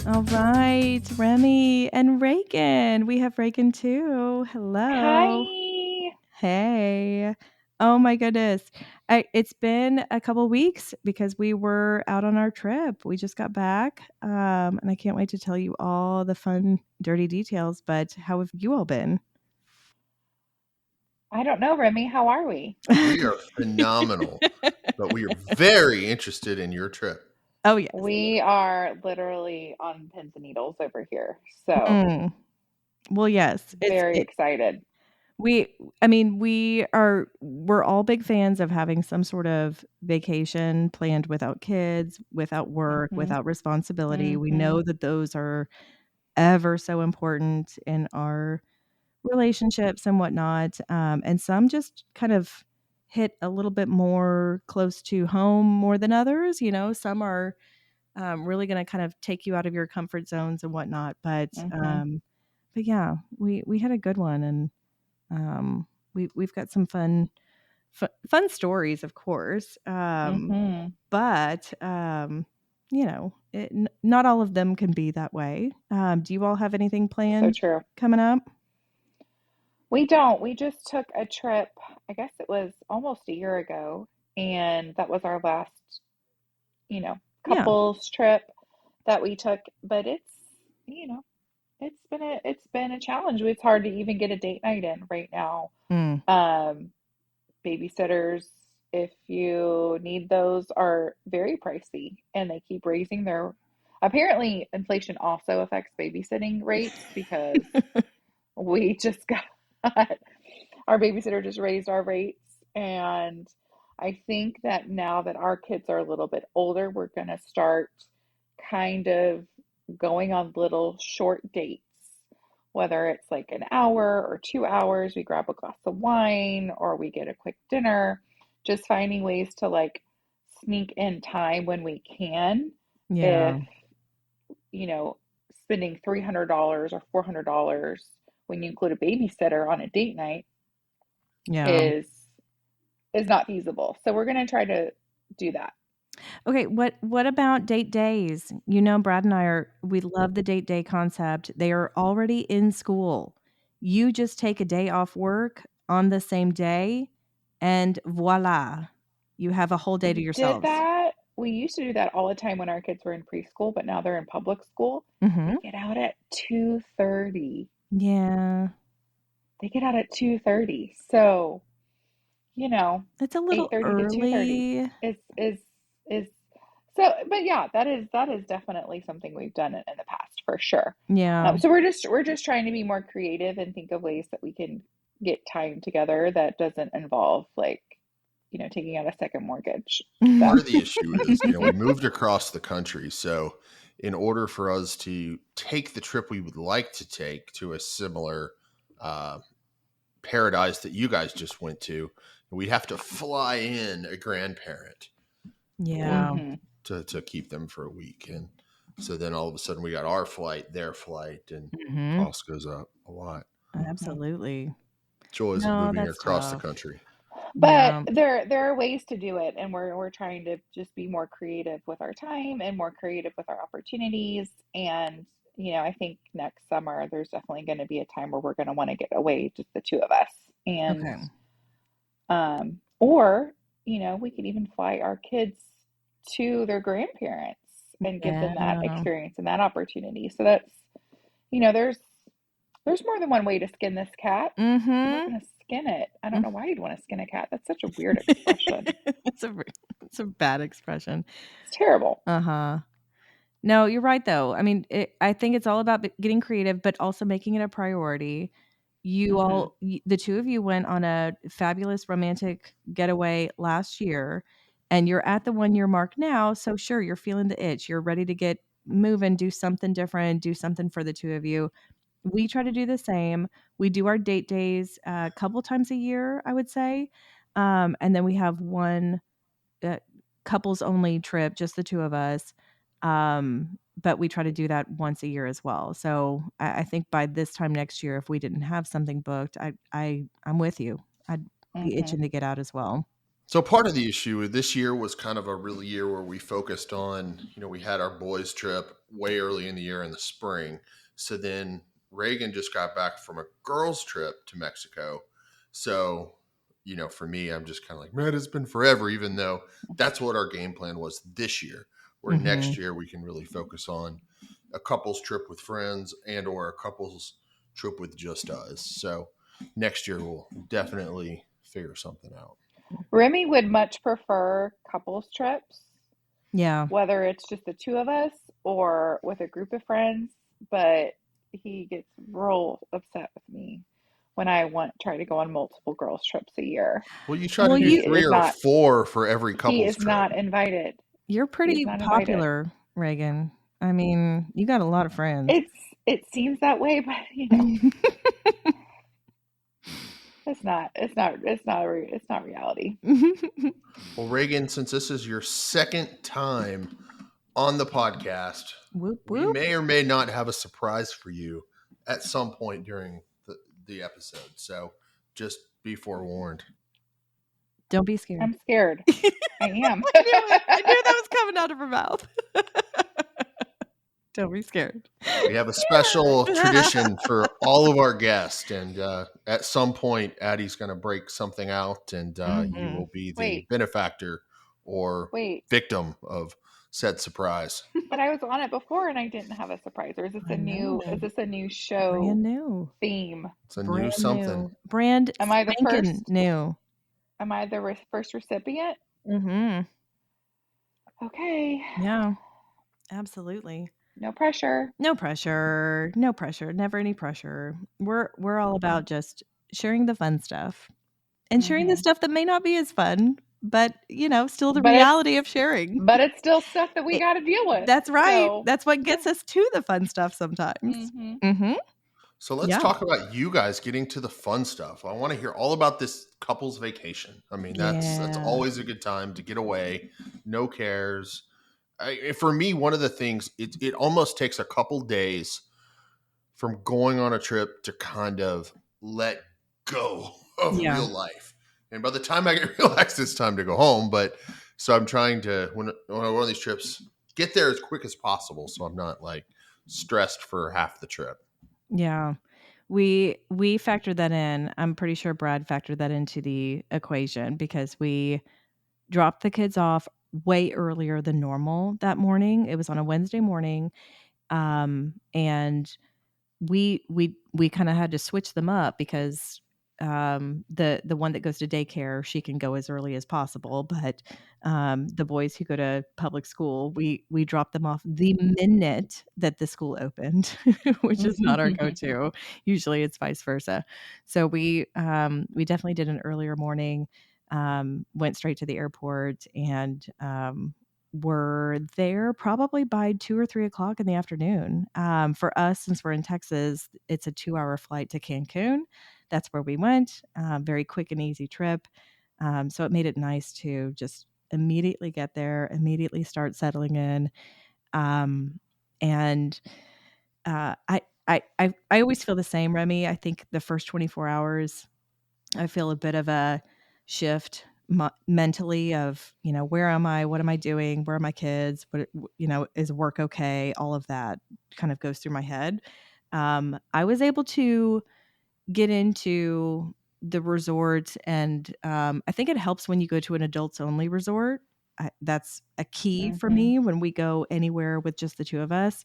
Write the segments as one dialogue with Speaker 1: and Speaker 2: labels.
Speaker 1: All right, Remy and Reagan. We have Reagan too. Hello.
Speaker 2: Hi.
Speaker 1: Hey. Oh my goodness. It's been a couple weeks because we were out on our trip. We just got back. And I can't wait to tell you all the fun, dirty details. But how have you all been?
Speaker 2: I don't know, Remy. How are we?
Speaker 3: We are phenomenal, but we are very interested in your trip.
Speaker 1: Oh, yes.
Speaker 2: We are literally on pins and needles over here. So
Speaker 1: Mm. Well, yes.
Speaker 2: very excited.
Speaker 1: We're all big fans of having some sort of vacation planned without kids, without work,
Speaker 2: Mm-hmm.
Speaker 1: without responsibility. We
Speaker 2: Mm-hmm.
Speaker 1: know that those are ever so important in our relationships and whatnot. And some just kind of hit a little bit more close to home more than others. Some are really going to kind of take you out of your comfort zones and whatnot.
Speaker 2: Mm-hmm.
Speaker 1: But yeah, we had a good one, and we've got some fun stories, of course.
Speaker 2: Mm-hmm.
Speaker 1: But not all of them can be that way. Do you all have anything
Speaker 2: So
Speaker 1: planned
Speaker 2: true.
Speaker 1: coming up?
Speaker 2: We don't. We just took a trip, I guess it was almost a year ago, and that was our last,
Speaker 1: Yeah.
Speaker 2: couples trip that we took. But you know, it's been a challenge. It's hard to even get a date night in right now.
Speaker 1: Mm,
Speaker 2: Um, Babysitters, if you need those, are very pricey and they keep raising their. Apparently, inflation also affects babysitting rates because we just got our babysitter just raised our rates. And I think that now that our kids are a little bit older, we're going to start kind of going on little short dates, whether it's like an hour or 2 hours. We grab a glass of wine or we get a quick dinner, just finding ways to like sneak in time when we can.
Speaker 1: yeah.
Speaker 2: If, you know, spending $300 or $400 when you include a babysitter on a date night
Speaker 1: Yeah.
Speaker 2: is not feasible. So we're going to try to do that.
Speaker 1: Okay, what about date days? Brad and we love the date day concept. They are already in school. You just take a day off work on the same day, and voila, you have a whole day to
Speaker 2: We did
Speaker 1: yourselves.
Speaker 2: that. We used to do that all the time when our kids were in preschool, but now they're in public school. They
Speaker 1: Mhm.
Speaker 2: get out at 2:30.
Speaker 1: Yeah.
Speaker 2: They get out at 2:30. So, you know,
Speaker 1: It's a little
Speaker 2: 8:30 to 2:30
Speaker 1: early.
Speaker 2: is so, but yeah, that is definitely something we've done in the past for sure.
Speaker 1: Yeah.
Speaker 2: So we're just trying to be more creative and think of ways that we can get time together that doesn't involve like, taking out a second mortgage.
Speaker 3: Part
Speaker 2: So,
Speaker 3: of the issue is, we moved across the country. So, in order for us to take the trip we would like to take to a similar uh, paradise that you guys just went to, we'd have to fly in a grandparent or
Speaker 1: Yeah.
Speaker 2: hmm
Speaker 3: to keep them for a week. And so then all of a sudden we got our flight, their flight, and
Speaker 1: Mhm.
Speaker 3: cost goes up a lot.
Speaker 2: hmm
Speaker 1: Absolutely.
Speaker 3: Joys of
Speaker 1: No,
Speaker 3: moving
Speaker 1: that's
Speaker 3: across the
Speaker 1: tough.
Speaker 3: country.
Speaker 2: But
Speaker 1: Yeah.
Speaker 2: there are ways to do it, and we're trying to just be more creative with our time and more creative with our opportunities. And I think next summer there's definitely going to be a time where we're going to want to get away, just the two of us, and
Speaker 1: Okay.
Speaker 2: or we could even fly our kids to their grandparents and give them that
Speaker 1: Yeah.
Speaker 2: experience and that opportunity. So that's there's more than one way to skin this cat. We're
Speaker 1: Mhm.
Speaker 2: going to skin it. I don't know why you'd want to skin a cat. That's such a weird expression.
Speaker 1: It's a it's a bad expression.
Speaker 2: It's terrible.
Speaker 1: Uh-huh. No, you're right though. I think it's all about getting creative, but also making it a priority.
Speaker 2: Hmm
Speaker 1: The two of you went on a fabulous romantic getaway last year, and you're at the 1 year mark now. So sure, you're feeling the itch. You're ready to get moving, do something different, do something for the two of you. We try to do the same. We do our date days a couple times a year, I would say. And then we have one uh, couples only trip, just the two of us. But we try to do that once a year as well. So I think by this time next year, if we didn't have something booked, I'm with you. I'd be
Speaker 2: hmm
Speaker 1: itching to get out as well.
Speaker 3: So part of the issue with this year was kind of a real year where we focused on, we had our boys trip way early in the year in the spring. So then Reagan just got back from a girls trip to Mexico. So, for me, I'm just kind of like, man, it's been forever, even though that's what our game plan was this year, where
Speaker 1: Mm-hmm.
Speaker 3: next year we can really focus on a couples trip with friends and or a couples trip with just us. So next year we'll definitely figure something out.
Speaker 2: Remy would much prefer couples trips,
Speaker 1: Yeah.
Speaker 2: whether it's just the two of us or with a group of friends, but he gets real upset with me when I try to go on multiple girls trips a year.
Speaker 3: Well, you try
Speaker 2: And
Speaker 3: to
Speaker 1: Well,
Speaker 3: do
Speaker 2: he
Speaker 3: three
Speaker 2: is
Speaker 3: or
Speaker 2: not
Speaker 3: four for every
Speaker 2: he
Speaker 3: couples
Speaker 2: is
Speaker 3: trip.
Speaker 2: not invited.
Speaker 1: you're
Speaker 2: He is
Speaker 1: pretty
Speaker 2: not invited.
Speaker 1: popular, Reagan. I mean, you got a lot of friends.
Speaker 2: It seems that way, but it's not reality.
Speaker 3: Well, Reagan, since this is your second time on the podcast,
Speaker 1: Whoop
Speaker 3: we
Speaker 1: whoop.
Speaker 3: may or may not have a surprise for you at some point during the episode. So just be forewarned.
Speaker 1: Don't be scared.
Speaker 2: I'm scared. I am.
Speaker 1: I knew it. I knew that was coming out of her mouth. Don't be scared.
Speaker 3: We have a special tradition for all of our guests, and at some point, Addie's going to break something out, and you
Speaker 1: Mhm.
Speaker 3: will be the
Speaker 2: Wait,
Speaker 3: benefactor or
Speaker 2: wait.
Speaker 3: victim of said surprise.
Speaker 2: But I was on it before and I didn't have a surprise. Or
Speaker 1: I know.
Speaker 2: is this a new
Speaker 1: Brand
Speaker 2: show
Speaker 1: new.
Speaker 2: theme?
Speaker 3: It's a
Speaker 1: Brand
Speaker 3: new something.
Speaker 1: new. Brand
Speaker 2: Am I the
Speaker 1: spanking
Speaker 2: first?
Speaker 1: new.
Speaker 2: Am I the first recipient?
Speaker 1: Mhm.
Speaker 2: Okay.
Speaker 1: Yeah, absolutely.
Speaker 2: No pressure.
Speaker 1: No pressure. No pressure. Never any pressure. We're all about just sharing the fun stuff and sharing the
Speaker 2: Hmm.
Speaker 1: stuff that may not be as fun, but still the
Speaker 2: But it's
Speaker 1: reality of sharing.
Speaker 2: still stuff that we
Speaker 1: It,
Speaker 2: got to deal with.
Speaker 1: that's right.
Speaker 2: So
Speaker 1: That's what
Speaker 2: yeah.
Speaker 1: gets us to the fun stuff sometimes.
Speaker 2: Hmm.
Speaker 1: Mhm.
Speaker 3: So let's
Speaker 1: Yeah.
Speaker 3: talk about you guys getting to the fun stuff. I want to hear all about this couple's vacation. I mean, that's
Speaker 1: Yeah.
Speaker 3: always a good time to get away, no cares. For me, one of the things it almost takes a couple days from going on a trip to kind of let go of
Speaker 1: Yeah.
Speaker 3: real life. And by the time I get relaxed, it's time to go home. But so I'm trying to when I go on these trips, get there as quick as possible, so I'm not like stressed for half the trip.
Speaker 1: Yeah. We factored that in. I'm pretty sure Brad factored that into the equation because we dropped the kids off way earlier than normal that morning. It was on a Wednesday morning. And we kind of had to switch them up because the one that goes to daycare, she can go as early as possible, but the boys who go to public school, we drop them off the minute that the school opened, which is not our go-to. Usually it's vice versa. So we definitely did an earlier morning, went straight to the airport, and were there probably by 2 or 3 o'clock in the afternoon. For us, since we're in Texas, it's a 2 hour flight to Cancun. That's where we went. Very quick and easy trip. So it made it nice to just immediately get there, immediately start settling in. And I always feel the same, Remy. I think the first 24 hours, I feel a bit of a shift mentally of, where am I? What am I doing? Where are my kids? Is work okay? All of that kind of goes through my head. I was able to get into the resort, and I think it helps when you go to an adults only resort. That's a key for
Speaker 2: Hmm.
Speaker 1: me when we go anywhere with just the two of us.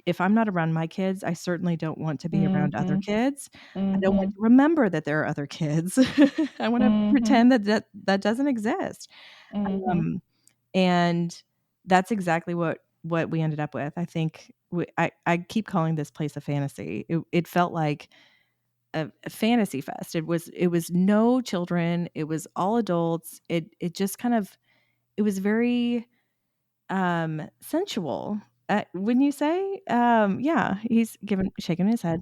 Speaker 1: If I'm not around my kids, I certainly don't want to be around other
Speaker 2: Hmm.
Speaker 1: kids. I don't want
Speaker 2: Hmm.
Speaker 1: to remember that there are other kids. I wanna
Speaker 2: Hmm.
Speaker 1: pretend that doesn't exist.
Speaker 2: Hmm.
Speaker 1: Um, and that's exactly what we ended up with. I think I keep calling this place a fantasy. It felt like a fantasy fest. It was no children, it was all adults. It just kind of it was very sensual, wouldn't you say? Yeah, he's shaking his head.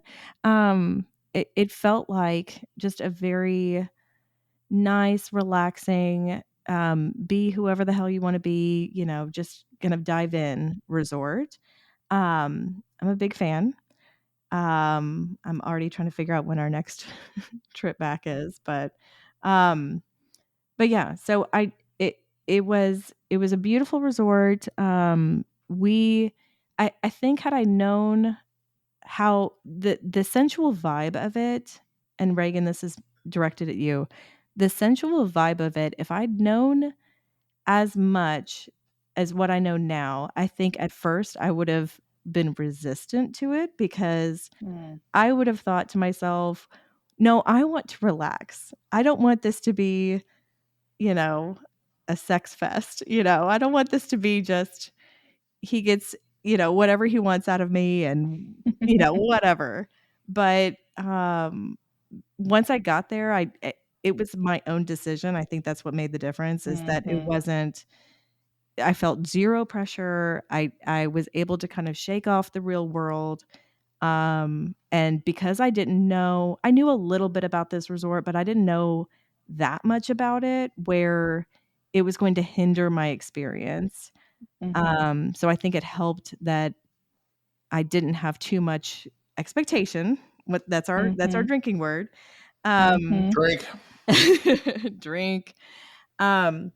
Speaker 1: It felt like just a very nice, relaxing, be whoever the hell you wanna be, just kind of dive in resort. I'm a big fan. I'm already trying to figure out when our next trip back is, but, um but yeah, so it was a beautiful resort. We I think had I known how the sensual vibe of it, and Reagan, this is directed at you. The sensual vibe of it, if I'd known as much as what I know now, I think at first I would have been resistant to it because
Speaker 2: Mm,
Speaker 1: I would have thought to myself, "No, I want to relax. I don't want this to be, you know, a sex fest, I don't want this to be just he gets, whatever he wants out of me and, whatever." But, once I got there, it was my own decision. I think that's what made the difference is that it
Speaker 2: mhm,
Speaker 1: wasn't I felt 0 pressure. I was able to kind of shake off the real world. And because I knew a little bit about this resort, but I didn't know that much about it where it was going to hinder my experience.
Speaker 2: mhm,
Speaker 1: So I think it helped that I didn't have too much expectation. That's our
Speaker 2: mhm,
Speaker 1: drinking word. Um,
Speaker 2: mhm,
Speaker 3: Drink.
Speaker 1: drink. Um,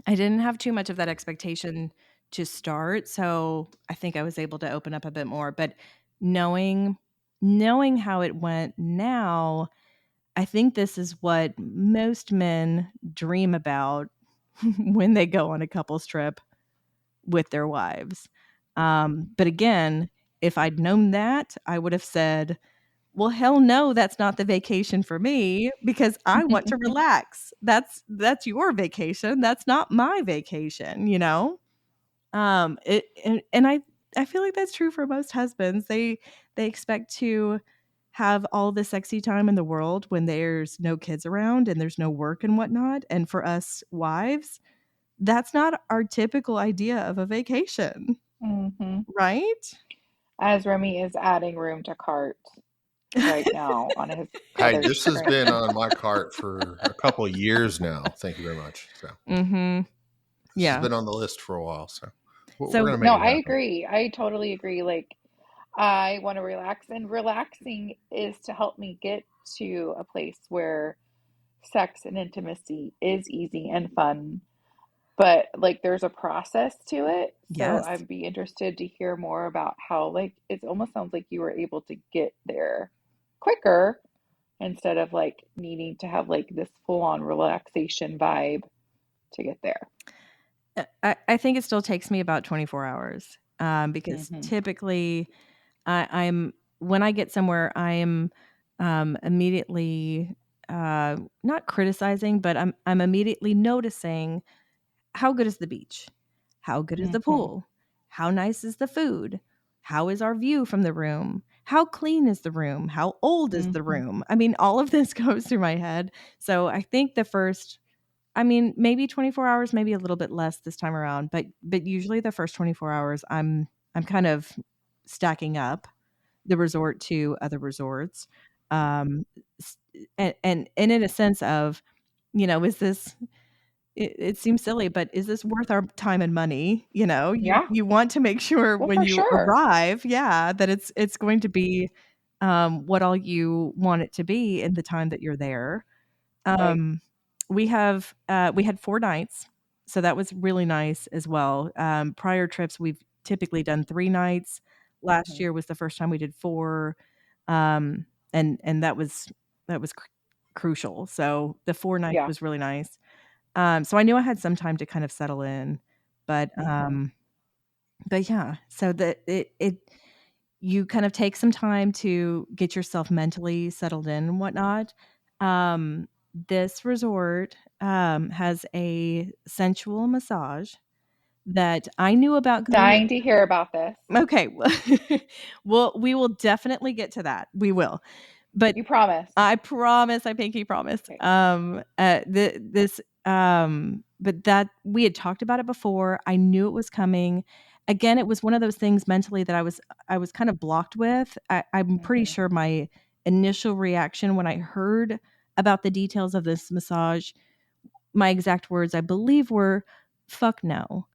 Speaker 1: I didn't have too much of that expectation to start, so I think I was able to open up a bit more, but knowing knowing how it went now, I think this is what most men dream about when they go on a couples trip with their wives. But again, if I'd known that, I would have said, "Well, hell no, that's not the vacation for me because I want to relax. That's your vacation. That's not my vacation, you know?" It and I feel like that's true for most husbands. They expect to have all the sexy time in the world when there's no kids around and there's no work and whatnot. And for us wives, that's not our typical idea of a vacation,
Speaker 2: mhm.
Speaker 1: right?
Speaker 2: As Remy is adding room to cart right now on his
Speaker 3: Hey,
Speaker 2: other
Speaker 3: this has been
Speaker 2: screen.
Speaker 3: on my cart for a couple of years now. Thank you very much. So
Speaker 1: Mhm.
Speaker 3: this has
Speaker 1: Yeah.
Speaker 3: been on the list for a while. So we're
Speaker 1: So
Speaker 3: going to
Speaker 2: No,
Speaker 3: make it
Speaker 2: I
Speaker 3: happen.
Speaker 2: agree. I totally agree. Like, I want to relax, and relaxing is to help me get to a place where sex and intimacy is easy and fun. But like, there's a process to it. So
Speaker 1: yes.
Speaker 2: I'd be interested to hear more about how, like, it almost sounds like you were able to get there quicker instead of like needing to have like this full on relaxation vibe to get there.
Speaker 1: I think it still takes me about 24 hours, because
Speaker 2: Hmm.
Speaker 1: typically I'm when I get somewhere, I am, immediately, not criticizing, but I'm immediately noticing how good is the beach? How good is the
Speaker 2: Hmm.
Speaker 1: pool? How nice is the food? How is our view from the room? How clean is the room? How old is the
Speaker 2: Hmm.
Speaker 1: room? I mean, all of this goes through my head. So I think maybe 24 hours, maybe a little bit less this time around, but usually the first 24 hours I'm kind of stacking up the resort to other resorts. Um, and in a sense of, is this it seems silly, but is this worth our time and money? You
Speaker 2: Yeah,
Speaker 1: you want to make sure
Speaker 2: well,
Speaker 1: when
Speaker 2: for
Speaker 1: you
Speaker 2: sure.
Speaker 1: arrive, yeah, that it's going to be what all you want it to be in the time that you're there.
Speaker 2: Right.
Speaker 1: Um, we had 4 nights, so that was really nice as well. Prior trips, we've typically done 3 nights. Last
Speaker 2: Hmm.
Speaker 1: year was the first time we did 4, um, and that was crucial. So the 4 nights
Speaker 2: Yeah.
Speaker 1: was really nice. So I knew I had some time to kind of settle in, but,
Speaker 2: Hmm.
Speaker 1: yeah, so it you kind of take some time to get yourself mentally settled in and whatnot. This resort, has a sensual massage that I knew about going.
Speaker 2: Dying to hear about this.
Speaker 1: Okay, we will definitely get to that. We will. But
Speaker 2: You promise.
Speaker 1: I promise, I pinky promise.
Speaker 2: Okay.
Speaker 1: But that we had talked about it before. I knew it was coming. Again, it was one of those things mentally that I was kind of blocked with. I'm pretty
Speaker 2: Hmm.
Speaker 1: sure my initial reaction when I heard about the details of this massage, my exact words, I believe, were "fuck no,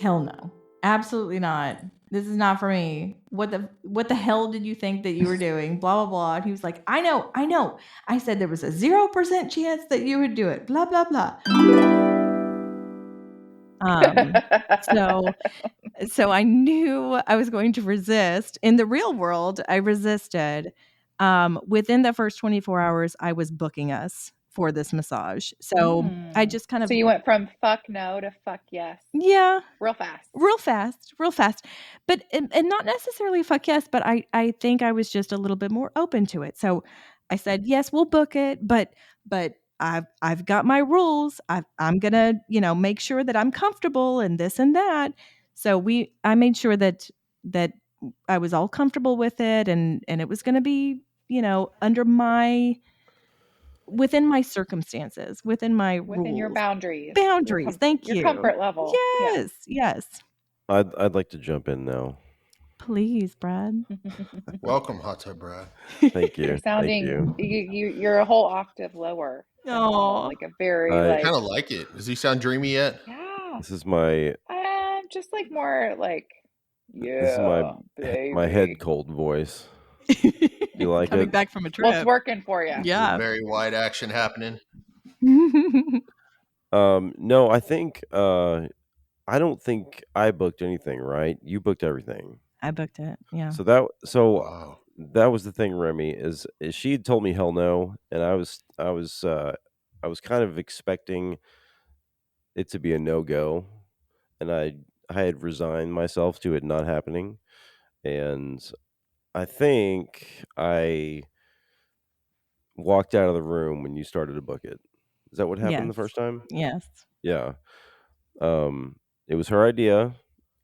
Speaker 1: hell no, absolutely not. This is not for me. What the hell did you think that you were doing? Blah, blah, blah. And he was like, I know. I said there was a 0% chance that you would do it. Blah, blah, blah. So I knew I was going to resist. In the real world, I resisted. Within the first 24 hours, I was booking us for this massage. So I just kind of,
Speaker 2: So you went from fuck no to fuck yes.
Speaker 1: yeah,
Speaker 2: Real fast.
Speaker 1: real fast. But and not necessarily fuck yes, but I think I was just a little bit more open to it. So I said, yes, we'll book it, but I've got my rules. I'm gonna, make sure that I'm comfortable and this and that. So I made sure that I was all comfortable with it, and it was gonna be, under within my circumstances, within my
Speaker 2: Within your
Speaker 1: rules.
Speaker 2: boundaries.
Speaker 1: Boundaries. Thank
Speaker 2: your
Speaker 1: you.
Speaker 2: comfort level.
Speaker 1: Yes. Yes.
Speaker 4: I'd like to jump in now.
Speaker 1: Please, Brad.
Speaker 3: Welcome, Hot Tub Brad.
Speaker 4: Thank you.
Speaker 2: You're sounding you're a whole octave lower than normal.
Speaker 1: Aw.
Speaker 2: Like a very
Speaker 4: I-
Speaker 3: I kind of like it. Does he sound dreamy yet?
Speaker 2: yeah.
Speaker 4: This is my
Speaker 2: Just like more like
Speaker 4: this is my
Speaker 2: baby.
Speaker 4: head cold voice. You like
Speaker 1: Coming
Speaker 4: it?
Speaker 1: back from a
Speaker 2: Well, it's
Speaker 1: trip.
Speaker 2: working for you.
Speaker 1: Yeah.
Speaker 3: Very wide action happening.
Speaker 4: No, I think I don't think I booked anything, right? You booked everything.
Speaker 1: I booked it. Yeah.
Speaker 4: So
Speaker 3: Wow.
Speaker 4: that was the thing, Remy, is she had told me hell no, and I was kind of expecting it to be a no go, and I had resigned myself to it not happening, and I think I walked out of the room when you started to book it. Is that what happened the
Speaker 1: Yes.
Speaker 4: first time?
Speaker 1: Yes.
Speaker 4: Yeah. It was her idea,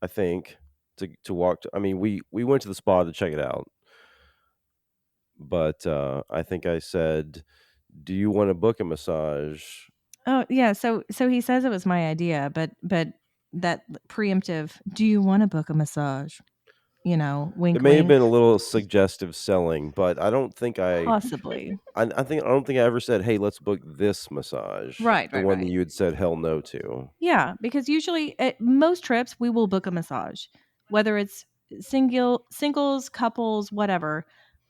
Speaker 4: I think, to walk. I mean, we went to the spa to check it out, but I think I said, "Do you want to book a massage?"
Speaker 1: Oh, yeah. So he says it was my idea, but that preemptive, do you want to book a massage? Wink,
Speaker 4: It may have
Speaker 1: wink.
Speaker 4: been a little suggestive selling, but I don't think
Speaker 1: Possibly.
Speaker 4: I don't think I ever said, "Hey, let's book this massage."
Speaker 1: Right,
Speaker 4: The
Speaker 1: right,
Speaker 4: one that
Speaker 1: right.
Speaker 4: you had said hell no to.
Speaker 1: Yeah, because usually at most trips we will book a massage, whether it's singles, couples, whatever.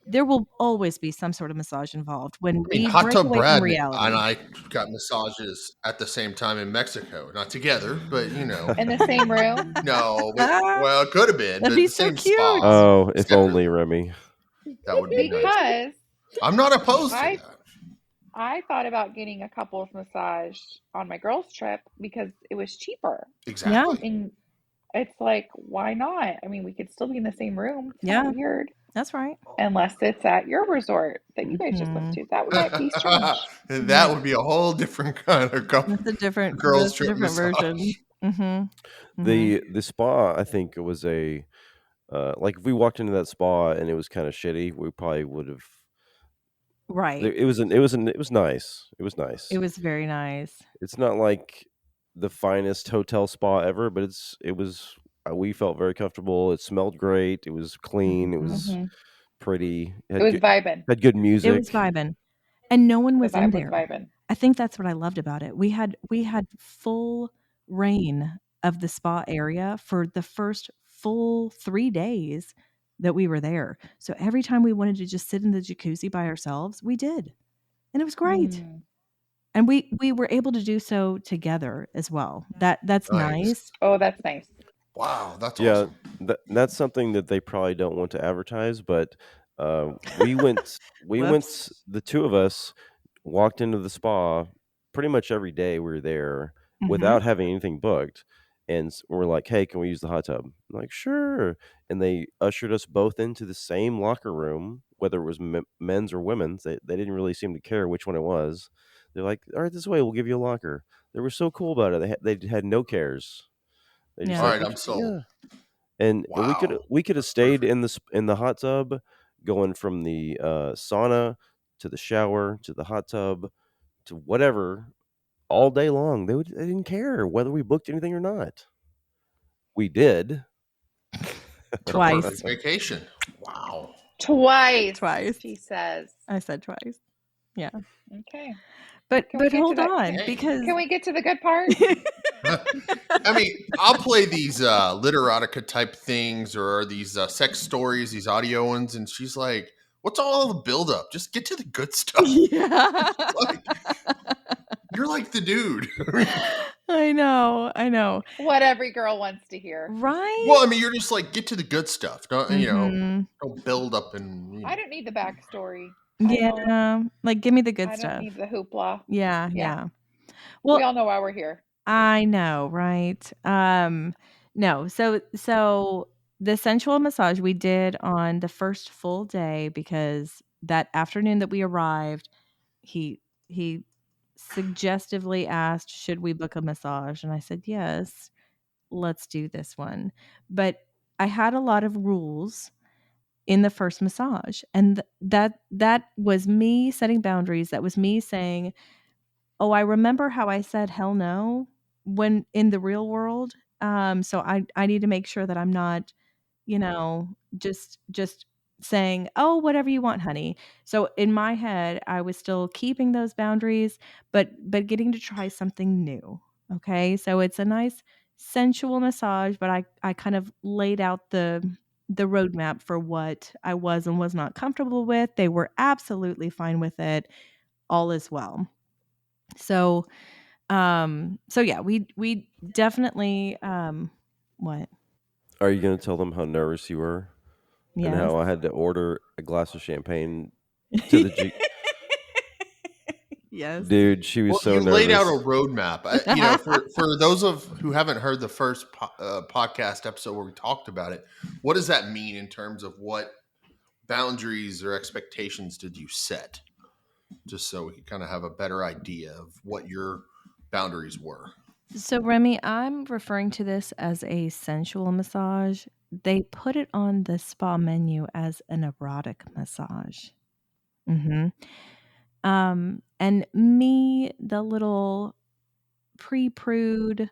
Speaker 1: There will always be some sort of massage involved when
Speaker 3: I mean,
Speaker 1: we
Speaker 3: Hot
Speaker 1: break
Speaker 3: Tub
Speaker 1: away from
Speaker 3: Brad and
Speaker 1: reality.
Speaker 3: I got massages at the same time in Mexico. Not together, but
Speaker 2: In the same room.
Speaker 3: no. But, well, it could have been,
Speaker 1: That'd
Speaker 3: but
Speaker 1: be
Speaker 3: the
Speaker 1: so
Speaker 3: same
Speaker 1: cute.
Speaker 3: spa.
Speaker 4: Oh, if only,
Speaker 3: Separately.
Speaker 4: Remy.
Speaker 3: That would be nice.
Speaker 2: Because
Speaker 3: I'm not opposed to
Speaker 2: I
Speaker 3: that.
Speaker 2: I thought about getting a couples massage on my girls' trip because it was cheaper.
Speaker 3: Exactly.
Speaker 2: And it's like, why not? I mean, we could still be in the same room. It's
Speaker 1: Yeah.
Speaker 2: not weird.
Speaker 1: That's right.
Speaker 2: Unless it's at your resort that you guys just went to. That might be strange.
Speaker 3: That would be a whole different kind of
Speaker 1: That's a different
Speaker 3: girls
Speaker 1: that's a
Speaker 3: trip
Speaker 1: different
Speaker 3: massage.
Speaker 1: version. Mm-hmm.
Speaker 4: The spa, I think it was a like if we walked into that spa and it was kind of shitty, we probably would have.
Speaker 1: Right.
Speaker 4: It was nice. It was nice.
Speaker 1: It was very nice.
Speaker 4: It's not like the finest hotel spa ever, but we felt very comfortable. It smelled great. It was clean. It was
Speaker 2: Mhm.
Speaker 4: pretty.
Speaker 2: It was vibing.
Speaker 4: Had good
Speaker 1: It
Speaker 4: music.
Speaker 1: was vibing. And no one
Speaker 2: The
Speaker 1: was in
Speaker 2: vibe was
Speaker 1: there.
Speaker 2: vibing.
Speaker 1: I think that's what I loved about it. We had full reign of the spa area for the first full 3 days that we were there. So every time we wanted to just sit in the jacuzzi by ourselves, we did. And it was great.
Speaker 2: Mm.
Speaker 1: And we were able to do so together as well. That's nice.
Speaker 2: Oh, that's nice.
Speaker 3: Wow, that's
Speaker 4: Yeah,
Speaker 3: awesome.
Speaker 4: that's something that they probably don't want to advertise, but we went
Speaker 1: Whoops.
Speaker 4: the two of us walked into the spa pretty much every day we were there
Speaker 1: Mhm.
Speaker 4: without having anything booked, and we're like, "Hey, can we use the hot tub?" I'm like, "Sure." And they ushered us both into the same locker room, whether it was men's or women's. They didn't really seem to care which one it was. They're like, "All right, this way, we'll give you a locker." They were so cool about it. They had no cares. They just
Speaker 1: Yeah.
Speaker 3: All
Speaker 4: like,
Speaker 3: right, I'm sold.
Speaker 4: yeah. And
Speaker 3: Wow.
Speaker 4: we could have stayed in the hot tub, going from the sauna to the shower to the hot tub to whatever all day long. They didn't care whether we booked anything or not. We did.
Speaker 3: What a
Speaker 1: Twice.
Speaker 3: perfect vacation. Wow.
Speaker 2: Twice.
Speaker 1: Twice.
Speaker 2: She says.
Speaker 1: I said twice. Yeah.
Speaker 2: Okay. Can we
Speaker 1: but
Speaker 2: get to
Speaker 1: hold
Speaker 2: the
Speaker 1: on,
Speaker 3: Dang.
Speaker 1: because
Speaker 2: can we get to the good part?
Speaker 3: I mean, I'll play these literotica type things or these sex stories, these audio ones, and she's like, "What's all the buildup? Just get to the good stuff."
Speaker 1: yeah.
Speaker 3: Like, you're like the dude.
Speaker 1: I know.
Speaker 2: What every girl wants to hear.
Speaker 1: Right?
Speaker 3: Well, I mean, you're just like, get to the good stuff.
Speaker 1: Mhm.
Speaker 3: Don't build up and
Speaker 2: I don't need the backstory.
Speaker 1: Yeah, like, give me the good
Speaker 2: I don't
Speaker 1: stuff.
Speaker 2: need the hoopla.
Speaker 1: Yeah,
Speaker 2: Yeah.
Speaker 1: yeah.
Speaker 2: We
Speaker 1: Well,
Speaker 2: all know why we're here.
Speaker 1: I know, right? No, so the sensual massage we did on the first full day, because that afternoon that we arrived, he he suggestively asked, "Should we book a massage?" And I said, "Yes, let's do this one." But I had a lot of rules in the first massage, and that was me setting boundaries. That was me saying, "Oh, I remember how I said hell no when in the real world. So I need to make sure that I'm not, just saying, 'Oh, whatever you want, honey.'" So in my head, I was still keeping those boundaries, but getting to try something new. Okay? So it's a nice sensual massage, but I kind of laid out the roadmap for what I was and was not comfortable with. They were absolutely fine with it. All is well. So so yeah, we definitely what?
Speaker 4: Are you going to tell them how nervous you were and
Speaker 1: Yes.
Speaker 4: how I had to order a glass of champagne to the
Speaker 1: Yes.
Speaker 4: dude? She was
Speaker 3: well,
Speaker 4: so
Speaker 3: you laid out a
Speaker 4: nervous.
Speaker 3: roadmap. For those of who haven't heard the first podcast episode where we talked about it, what does that mean in terms of what boundaries or expectations did you set? Just so we can kind of have a better idea of what your boundaries were.
Speaker 1: So Remy, I'm referring to this as a sensual massage. They put it on the spa menu as an erotic massage. Mhm. And me, the little pre-prude,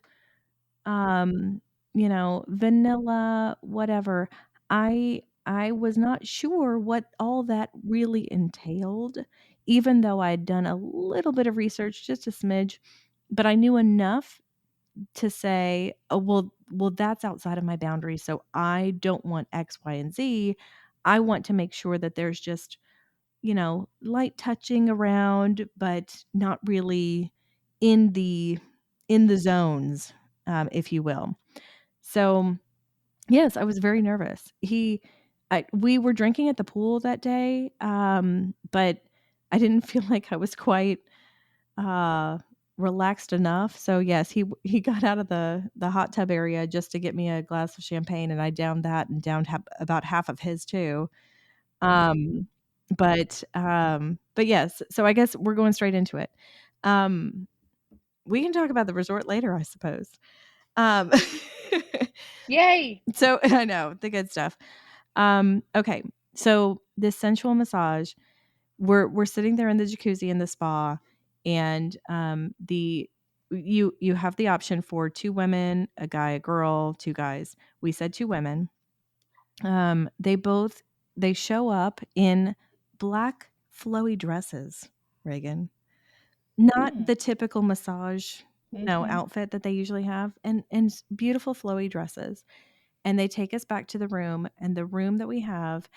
Speaker 1: um, vanilla, whatever. I was not sure what all that really entailed, even though I'd done a little bit of research, just a smidge, but I knew enough to say, "Oh, well, that's outside of my boundaries, so I don't want X, Y, and Z. I want to make sure that there's just, light touching around, but not really in the in the zones, if you will." So, yes, I was very nervous. We were drinking at the pool that day, but I didn't feel like I was quite uh, relaxed enough. So yes, he got out of the hot tub area just to get me a glass of champagne, and I downed that and downed about half of his too. Um, but yes, so I guess we're going straight into it. Um, we can talk about the resort later, I suppose. Um,
Speaker 2: Yay!
Speaker 1: so I know the good stuff. Okay, so this sensual massage, we're sitting there in the jacuzzi in the spa, and the you have the option for two women, a guy, a girl, two guys. We said two women. They show up in black flowy dresses, Reagan. Not
Speaker 2: Mm.
Speaker 1: the typical massage,
Speaker 2: Mm-hmm.
Speaker 1: outfit that they usually have, and beautiful flowy dresses. And they take us back to the room, and the room that we have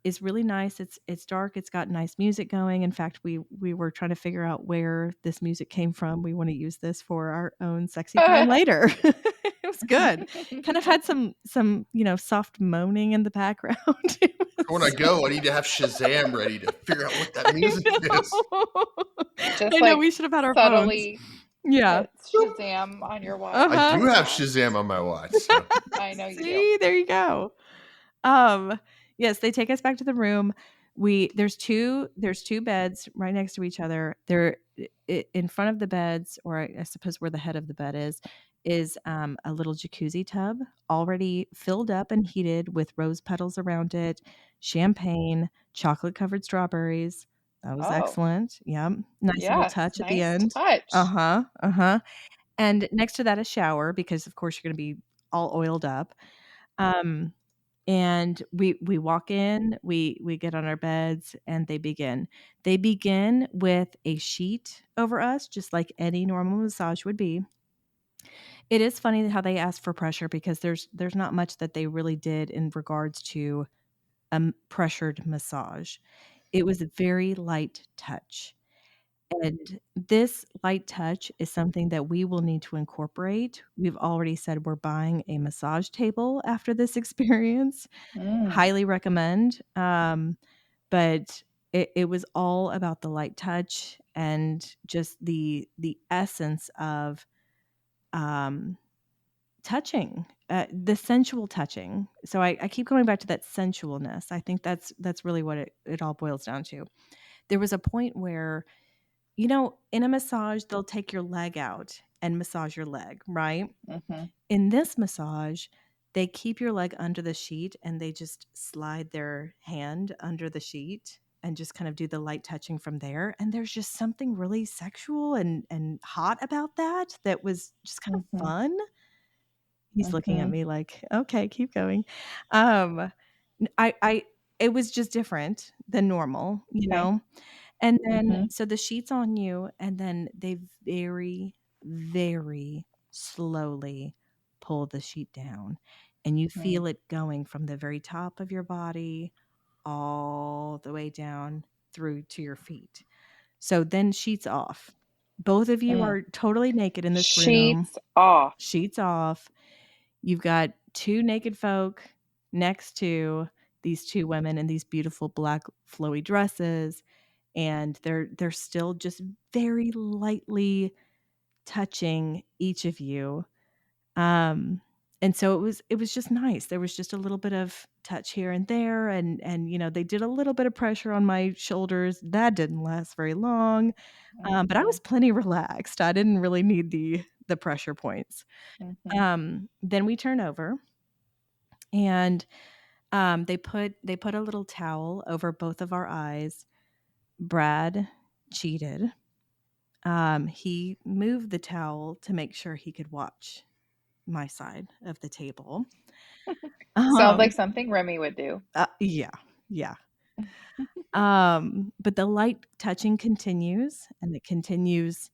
Speaker 1: is really nice. It's dark. It's got nice music going. In fact, we were trying to figure out where this music came from. We want to use this for our own sexy time later. It was good. Kind of had some soft moaning in the background. It
Speaker 3: When I
Speaker 1: was-
Speaker 3: go, I need to have Shazam ready to figure out what that
Speaker 1: I
Speaker 3: music is.
Speaker 1: know.
Speaker 2: Just
Speaker 1: I know.
Speaker 2: like
Speaker 1: We should have had our phones.
Speaker 2: subtly
Speaker 1: Yeah.
Speaker 2: put Shazam on your watch.
Speaker 1: Uh
Speaker 3: I
Speaker 1: huh.
Speaker 3: do have Shazam on my watch. So.
Speaker 2: I know you do.
Speaker 1: See, there you go. Um, yes, they take us back to the room. There's two beds right next to each other. In front of the beds, or I suppose where the head of the bed is a little jacuzzi tub already filled up and heated with rose petals around it, champagne, chocolate covered strawberries. That was
Speaker 2: Oh,
Speaker 1: excellent. Yep. Nice little
Speaker 2: yes.
Speaker 1: touch at the
Speaker 2: Nice
Speaker 1: end.
Speaker 2: touch.
Speaker 1: Uh-huh. Uh-huh. And next to that, a shower, because of course you're going to be all oiled up. Um, And we walk in, we get on our beds, and they begin. They begin with a sheet over us, just like any normal massage would be. It is funny how they ask for pressure because there's not much that they really did in regards to a pressured massage. It was a very light touch. And this light touch is something that we will need to incorporate. We've already said we're buying a massage table after this experience.
Speaker 2: Mm,
Speaker 1: Highly recommend. But it was all about the light touch and just the essence of um, touching, the sensual touching. So I keep going back to that sensualness. I think that's really what it all boils down to. There was a point where, in a massage, they'll take your leg out and massage your leg, right?
Speaker 2: mhm,
Speaker 1: In this massage, they keep your leg under the sheet and they just slide their hand under the sheet and just kind of do the light touching from there. And there's just something really sexual and hot about that was just kind of
Speaker 2: mhm,
Speaker 1: fun. He's looking at
Speaker 2: mhm.
Speaker 1: me like, "Okay, keep going." Um, I it was just different than normal, you
Speaker 2: Okay.
Speaker 1: know? And then
Speaker 2: Mhm,
Speaker 1: so the sheet's on you, and then they very, very slowly pull the sheet down, and you
Speaker 2: mm,
Speaker 1: feel it going from the very top of your body all the way down through to your feet. So then sheets off. Both of you
Speaker 2: mm.
Speaker 1: are totally naked in this room,
Speaker 2: Sheets off.
Speaker 1: sheets off. You've got 2 naked folk next to these 2 women in these beautiful black flowy dresses, and they're still just very lightly touching each of you. Um, and so it was just nice. There was just a little bit of touch here and there, and they did a little bit of pressure on my shoulders. That didn't last very long, but I was
Speaker 2: Mhm,
Speaker 1: plenty relaxed. I didn't really need the pressure points.
Speaker 2: mhm,
Speaker 1: Then we turn over and they put a little towel over both of our eyes. Brad cheated. He moved the towel to make sure he could watch my side of the table.
Speaker 2: Sounds like
Speaker 1: Um,
Speaker 2: something Remy would do.
Speaker 1: yeah, yeah. But the light touching continues, and it continues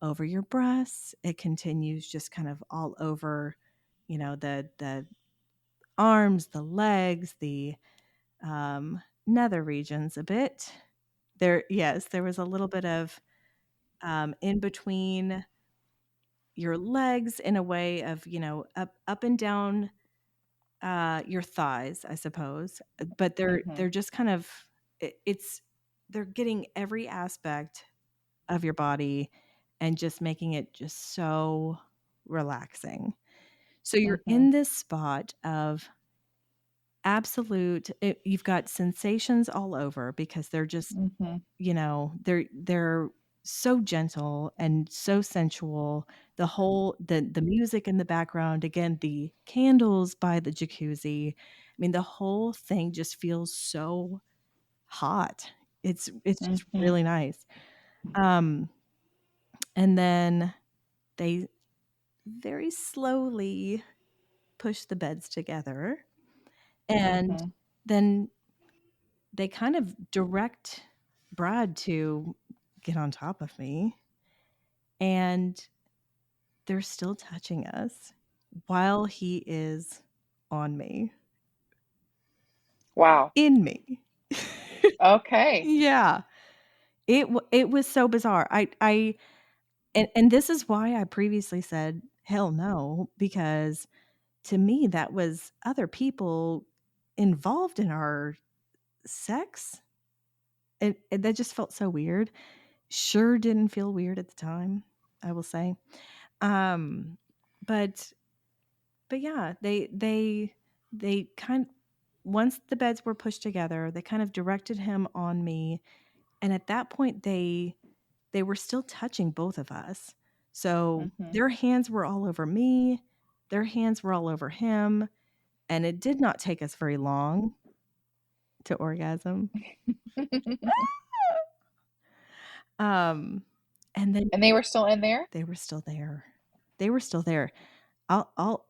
Speaker 1: over your breasts. It continues just kind of all over, the arms, the legs, the nether regions a bit. There was a little bit of in between your legs in a way of, up and down your thighs, I suppose. But they're
Speaker 2: Mhm,
Speaker 1: just kind of it's they're getting every aspect of your body and just making it just so relaxing. So you're
Speaker 2: mhm,
Speaker 1: in this spot of you've got sensations all over because they're just,
Speaker 2: mhm,
Speaker 1: they're so gentle and so sensual. The music in the background, again, the candles by the jacuzzi. I mean, the whole thing just feels so hot. It's just
Speaker 2: mhm,
Speaker 1: really nice. Um, and then they very slowly push the beds together, and
Speaker 2: mhm.
Speaker 1: then they kind of direct Brad to get on top of me, and they're still touching us while he is on me,
Speaker 2: Wow.
Speaker 1: in me.
Speaker 2: Okay.
Speaker 1: Yeah. It was so bizarre. And this is why I previously said, "Hell no," because to me, that was other people involved in our sex, and that just felt so weird. Sure didn't feel weird at the time, I will say. Um, but yeah, they kind once the beds were pushed together, they kind of directed him on me, and at that point they were still touching both of us. So
Speaker 2: Mhm.
Speaker 1: their hands were all over me, their hands were all over him, and it did not take us very long to orgasm. Um, and then
Speaker 2: And they were still in there?
Speaker 1: they were still there. They were still there. I'll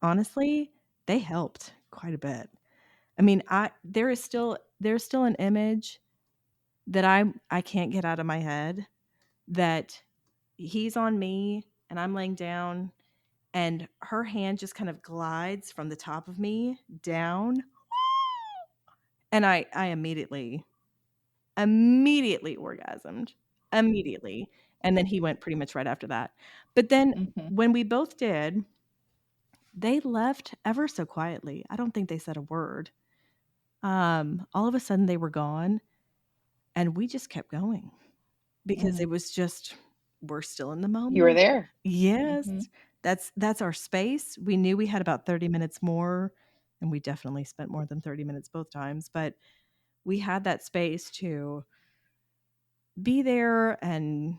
Speaker 1: honestly, they helped quite a bit. I mean, there's still an image that I can't get out of my head, that he's on me and I'm laying down and her hand just kind of glides from the top of me down, and I immediately orgasmed. Immediately. And then he went pretty much right after that. But then
Speaker 2: Hmm.
Speaker 1: when we both did, they left ever so quietly. I don't think they said a word. All of a sudden they were gone and we just kept going because
Speaker 2: Mm.
Speaker 1: it was just, we're still in the
Speaker 2: You were
Speaker 1: moment.
Speaker 2: there.
Speaker 1: Yes.
Speaker 2: Hmm.
Speaker 1: That's our space. We knew we had about 30 minutes more, and we definitely spent more than 30 minutes both times, but we had that space to be there and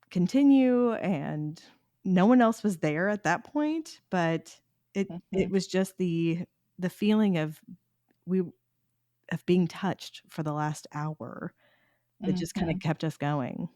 Speaker 1: continue, and no one else was there at that point, but it
Speaker 2: Hmm.
Speaker 1: was just the feeling of we of being touched for the last hour that just kind of
Speaker 2: Hmm.
Speaker 1: kept us going.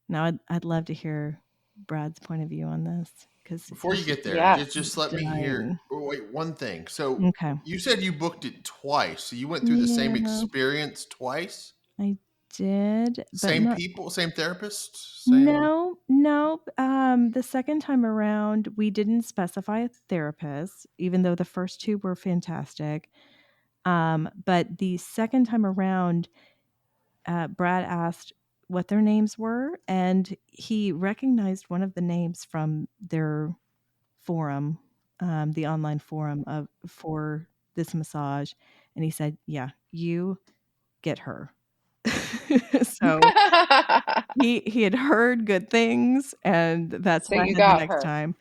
Speaker 1: Now I'd love to hear Brad's point of view on this because
Speaker 3: Before you
Speaker 1: he's
Speaker 3: get there,
Speaker 2: Yes.
Speaker 3: just let me hear.
Speaker 1: dying.
Speaker 3: Oh, wait, one thing. So
Speaker 1: Okay.
Speaker 3: you said you booked it twice. So you went through the same
Speaker 1: Yeah,
Speaker 3: experience twice.
Speaker 1: I did, but
Speaker 3: Same
Speaker 1: not.
Speaker 3: people, same therapist, same.
Speaker 1: No, no. The second time around, we didn't specify a therapist, even though the first two were fantastic. But the second time around, Brad asked what their names were, and he recognized one of the names from their forum, the online forum of for this massage, and he said, "Yeah, you get her." So he had heard good things, and that's
Speaker 2: So
Speaker 1: what I
Speaker 2: you
Speaker 1: had the
Speaker 2: got
Speaker 1: next
Speaker 2: her.
Speaker 1: time.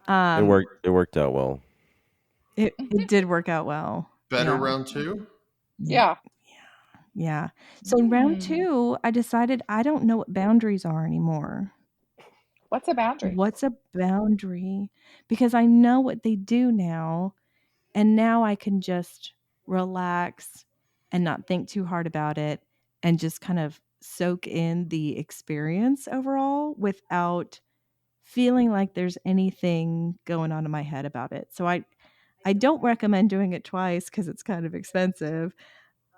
Speaker 4: It
Speaker 1: Um,
Speaker 4: worked. It worked out well.
Speaker 1: it did work out well.
Speaker 3: Better
Speaker 1: Yeah.
Speaker 3: round two.
Speaker 1: Yeah.
Speaker 2: Yeah.
Speaker 1: Yeah. So in round
Speaker 2: Mm.
Speaker 1: 2, I decided I don't know what boundaries are anymore.
Speaker 2: What's a boundary?
Speaker 1: What's a boundary? Because I know what they do now, and now I can just relax and not think too hard about it and just kind of soak in the experience overall without feeling like there's anything going on in my head about it. So I don't recommend doing it twice cuz it's kind of expensive.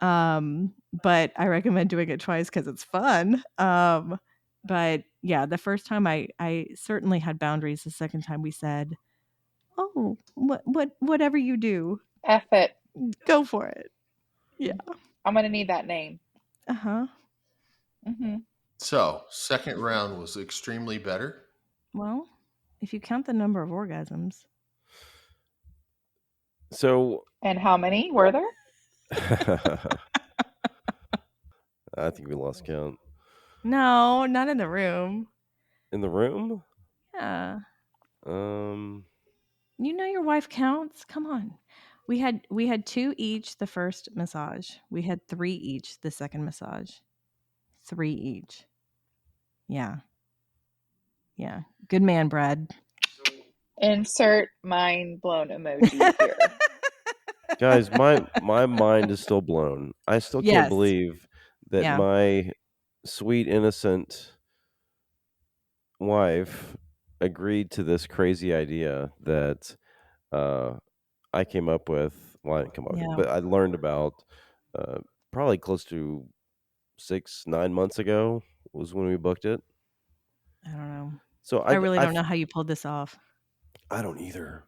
Speaker 1: But I recommend doing it twice cuz it's fun. But yeah, the first time I certainly had boundaries. The second time we said, "Oh, whatever you do,
Speaker 2: F it.
Speaker 1: go for it." Yeah.
Speaker 2: I'm gonna need that name.
Speaker 1: Uh-huh.
Speaker 2: Hmm.
Speaker 3: So second round was extremely better.
Speaker 1: Well, if you count the number of orgasms.
Speaker 4: So
Speaker 2: And how many were there?
Speaker 4: I think we lost count
Speaker 1: No, not in the room.
Speaker 4: in the room.
Speaker 1: Yeah.
Speaker 4: Um,
Speaker 1: You know your wife counts? Come on. We had 2 each the first massage. We had 3 each the second massage. 3 each. Yeah. Yeah. Good man, Brad.
Speaker 2: Insert mind blown emoji here.
Speaker 4: guys, my mind is still blown. I still can't
Speaker 1: Yes.
Speaker 4: believe that
Speaker 1: Yeah.
Speaker 4: my sweet innocent wife agreed to this crazy idea that uh, I came up with. Well, I didn't come up with it,
Speaker 1: Yeah.
Speaker 4: but I learned about uh, probably close to 6 9 months ago was when we booked it.
Speaker 1: I don't know.
Speaker 4: So
Speaker 1: I really don't know how you pulled this off.
Speaker 4: I don't either.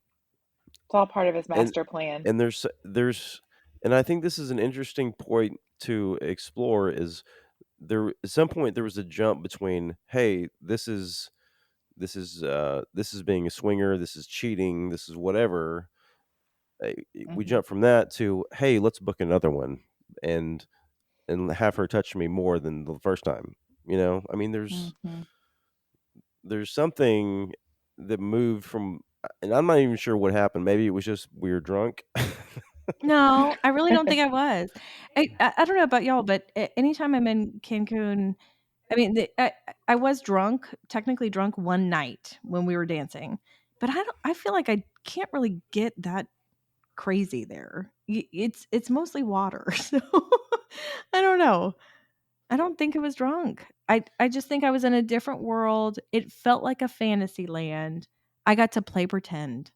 Speaker 2: It's all part of his
Speaker 4: And
Speaker 2: master plan.
Speaker 4: and there's and I think this is an interesting point to explore. Is there at some point there was a jump between, hey, this is being a swinger, this is cheating, this is whatever. uh, we
Speaker 2: Hmm.
Speaker 4: jump from that to, hey, let's book another one, and have her touch me more than the first time. I mean,
Speaker 2: Hmm.
Speaker 4: there's something that moved from, and I'm not even sure what happened. Maybe it was just we were drunk.
Speaker 1: No, I really don't think I was. I don't know about y'all, but anytime I'm in Cancun, I mean, I was drunk, technically drunk one night when we were dancing, but I feel like I can't really get that crazy there. It's mostly water, so I don't know. I don't think I was drunk. I just think I was in a different world. It felt like a fantasy land. I got to play pretend.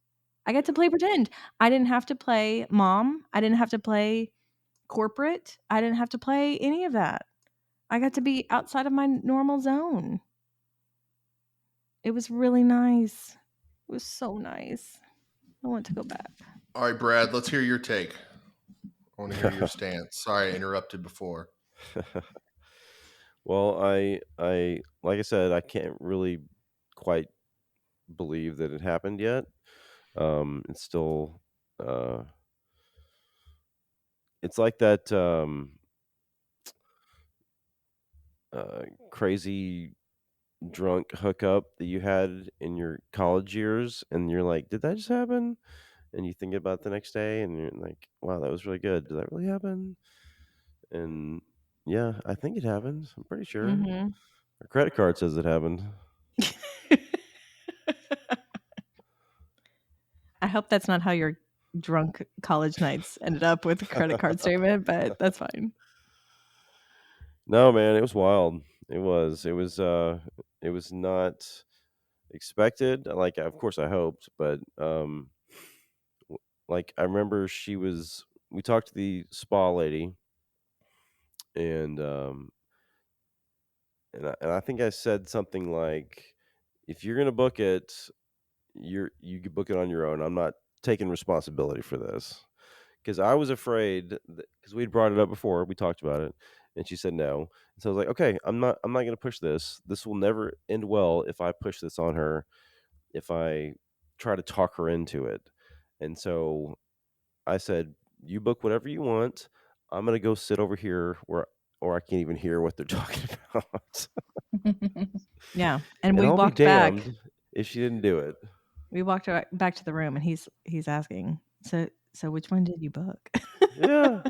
Speaker 1: I got to play pretend. I didn't have to play mom. I didn't have to play corporate. I didn't have to play any of that. I got to be outside of my normal zone. It was really nice. It was so nice. I want to go back.
Speaker 3: All right, Brad, let's hear your take. I want to hear your stance. Sorry I interrupted before.
Speaker 4: Well, I like I said, I can't really quite believe that it happened yet. It's still, uh, it's like that crazy drunk hookup that you had in your college years, and you're like, did that just happen? And you think about it the next day, and you're like, wow, that was really good. Did that really happen? And yeah, I think it happened. I'm pretty sure.
Speaker 1: Mhm.
Speaker 4: My credit card says it happened.
Speaker 1: I hope that's not how your drunk college nights ended up with a credit card statement, but that's fine.
Speaker 4: No, man, it was wild. It was. It was. It was not expected. Like, of course, I hoped, but like I remember she was. We talked to the spa lady, and and I think I said something like, "If you're gonna book it, you can book it on your own. I'm not taking responsibility for this." Because I was afraid, because we'd brought it up before, we talked about it, and she said no. And so I was like, okay, I'm not going to push this. This will never end well if I push this on her. If I try to talk her into it. And so I said, you book whatever you want. I'm going to go sit over here or I can't even hear what they're talking about.
Speaker 1: Yeah, and
Speaker 4: And
Speaker 1: we
Speaker 4: I'll be
Speaker 1: walked back.
Speaker 4: damned if she didn't do it.
Speaker 1: We walked back to the room, and he's asking, "So which one did you book?"
Speaker 4: Yeah,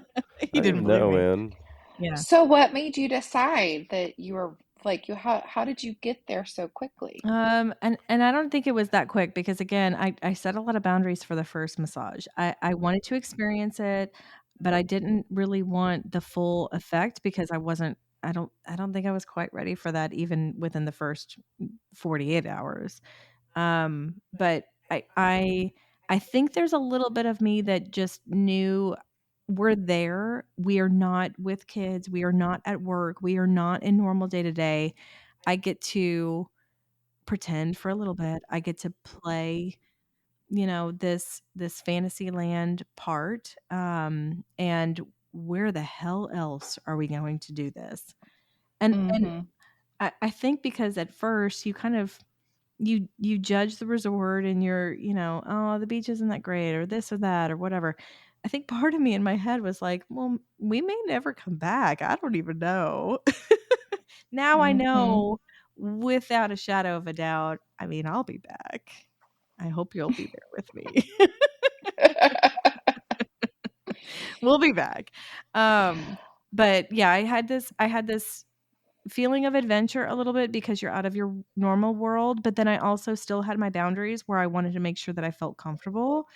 Speaker 1: He
Speaker 4: I
Speaker 1: didn't
Speaker 4: didn't
Speaker 1: believe
Speaker 4: know,
Speaker 1: me.
Speaker 4: man.
Speaker 1: Yeah.
Speaker 2: So what made you decide that you were like you how did you get there so quickly?
Speaker 1: And I don't think it was that quick because again, I set a lot of boundaries for the first massage. I wanted to experience it, but I didn't really want the full effect because I don't think I was quite ready for that even within the first 48 hours. But I think there's a little bit of me that just knew we're there. We are not with kids. We are not at work. We are not in normal day to day. I get to pretend for a little bit. I get to play, this fantasy land part. And where the hell else are we going to do this? And
Speaker 2: Mhm.
Speaker 1: I think because at first you kind of you judge the resort and you're, oh, the beach isn't that great or this or that or whatever. I think part of me in my head was like, well, we may never come back. I don't even know. Now I
Speaker 2: Mhm.
Speaker 1: know without a shadow of a doubt. I mean, I'll be back. I hope you'll be there with me. We'll be back. Um, but yeah, I had this feeling of adventure a little bit because you're out of your normal world, but then I also still had my boundaries where I wanted to make sure that I felt comfortable.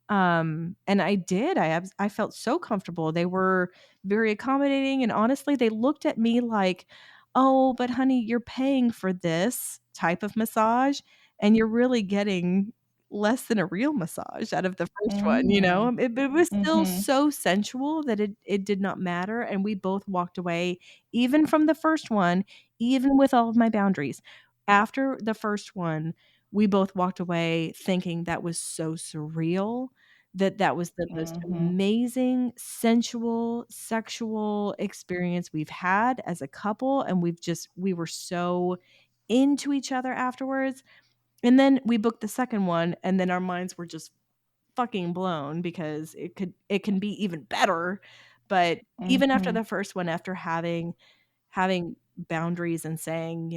Speaker 1: And I did. I felt so comfortable. They were very accommodating, and honestly, they looked at me like, "Oh, but honey, you're paying for this type of massage, and you're really getting less than a real massage out of the first one," you know?
Speaker 2: Mm.
Speaker 1: It was still
Speaker 2: Mhm.
Speaker 1: so sensual that it did not matter, and we both walked away, even from the first one, even with all of my boundaries. After the first one, we both walked away thinking that was so surreal, that was the most
Speaker 2: Mhm.
Speaker 1: amazing, sensual, sexual experience we've had as a couple, and we were so into each other afterwards, and then we booked the second one, and then our minds were just fucking blown because it can be even better, but even after
Speaker 2: Mhm.
Speaker 1: the first one, after having boundaries and saying,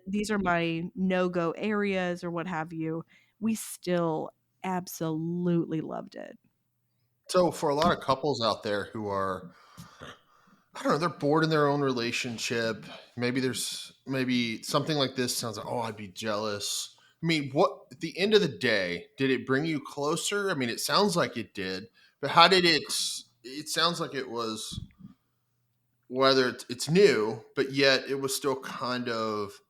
Speaker 1: these are my no-go areas or what have you, we still absolutely loved it.
Speaker 3: So for a lot of couples out there who are, I don't know, they're bored in their own relationship. Maybe something like this sounds like, oh, I'd be jealous. I mean, what at the end of the day, did it bring you closer? I mean, it sounds like it did, but how did it sounds like it was, whether it's new, but yet it was still kind of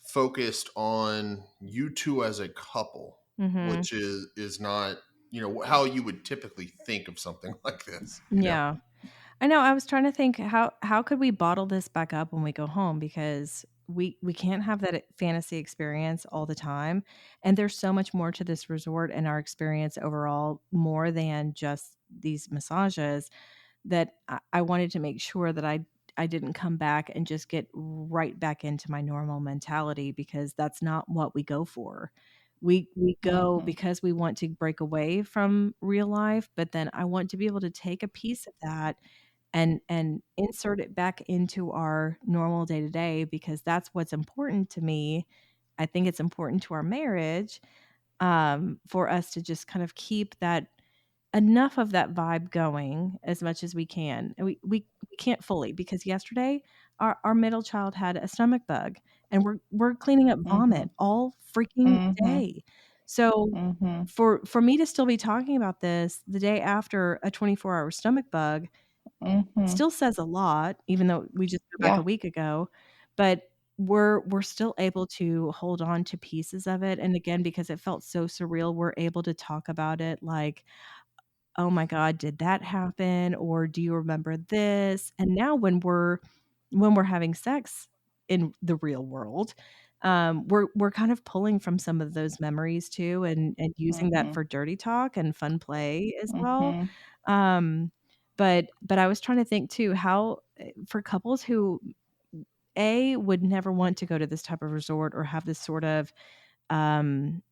Speaker 3: focused on you two as a couple.
Speaker 1: Mhm.
Speaker 3: which is not, how you would typically think of something like this.
Speaker 1: Yeah. I know, I was trying to think how could we bottle this back up when we go home because we can't have that fantasy experience all the time, and there's so much more to this resort and our experience overall more than just these massages that I wanted to make sure that I didn't come back and just get right back into my normal mentality because that's not what we go for. We go
Speaker 2: Mm-hmm.
Speaker 1: because we want to break away from real life, but then I want to be able to take a piece of that and insert it back into our normal day to day because that's what's important to me. I think it's important to our marriage, for us to just kind of keep that enough of that vibe going as much as we can. And we can't fully because yesterday our middle child had a stomach bug and we're cleaning up
Speaker 2: Mm-hmm.
Speaker 1: vomit all freaking
Speaker 2: Mm-hmm.
Speaker 1: day. So
Speaker 2: Mm-hmm.
Speaker 1: for me to still be talking about this the day after a 24-hour stomach bug
Speaker 2: Mm-hmm.
Speaker 1: still says a lot, even though we just go back
Speaker 2: Yeah.
Speaker 1: a week ago, but we're still able to hold on to pieces of it, and again, because it felt so surreal, we're able to talk about it like, "Oh my god, did that happen?" or "Do you remember this?" And now when we're having sex in the real world, we're kind of pulling from some of those memories too and using that
Speaker 2: Mm-hmm.
Speaker 1: for dirty talk and fun play as well.
Speaker 2: Mm-hmm.
Speaker 1: But I was trying to think too how for couples who would never want to go to this type of resort or have this sort of um,